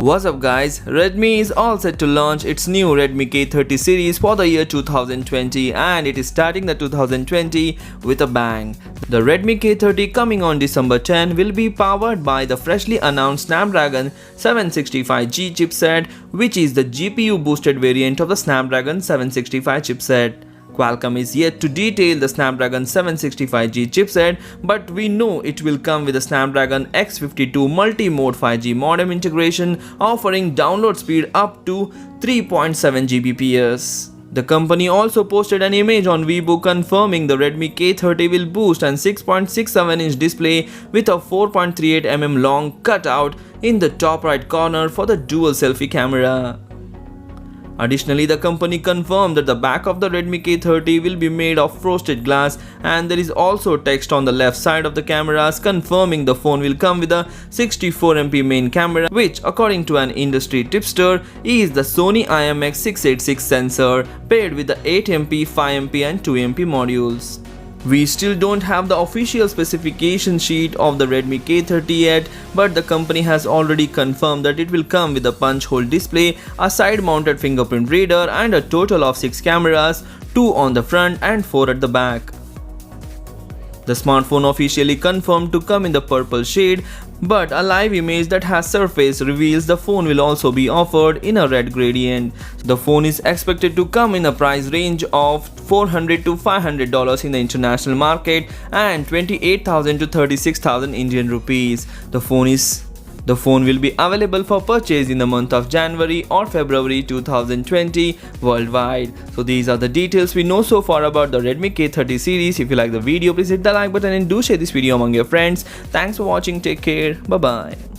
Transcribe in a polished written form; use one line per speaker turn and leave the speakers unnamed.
What's up guys, Redmi is all set to launch its new Redmi K30 series for the year 2020 and it is starting the 2020 with a bang. The Redmi K30 coming on December 10 will be powered by the freshly announced Snapdragon 765G chipset, which is the GPU boosted variant of the Snapdragon 765 chipset. Qualcomm is yet to detail the Snapdragon 765G chipset, but we know it will come with a Snapdragon X52 multi-mode 5G modem integration, offering download speed up to 3.7 Gbps. The company also posted an image on Weibo confirming the Redmi K30 will boost an 6.67-inch display with a 4.38mm long cutout in the top right corner for the dual selfie camera. Additionally, the company confirmed that the back of the Redmi K30 will be made of frosted glass and there is also text on the left side of the cameras confirming the phone will come with a 64MP main camera, which according to an industry tipster is the Sony IMX686 sensor paired with the 8MP, 5MP and 2MP modules. We still don't have the official specification sheet of the Redmi K30 yet, but the company has already confirmed that it will come with a punch hole display, a side-mounted fingerprint reader and a total of 6 cameras, 2 on the front and 4 at the back. The smartphone officially confirmed to come in the purple shade, but a live image that has surfaced reveals the phone will also be offered in a red gradient. The phone is expected to come in a price range of $400 to $500 in the international market and 28,000 to 36,000 Indian rupees. The phone will be available for purchase in the month of January or February 2020 worldwide. So these are the details we know so far about the Redmi K30 series. If you like the video, please hit the like button and do share this video among your friends. Thanks for watching. Take care. Bye bye.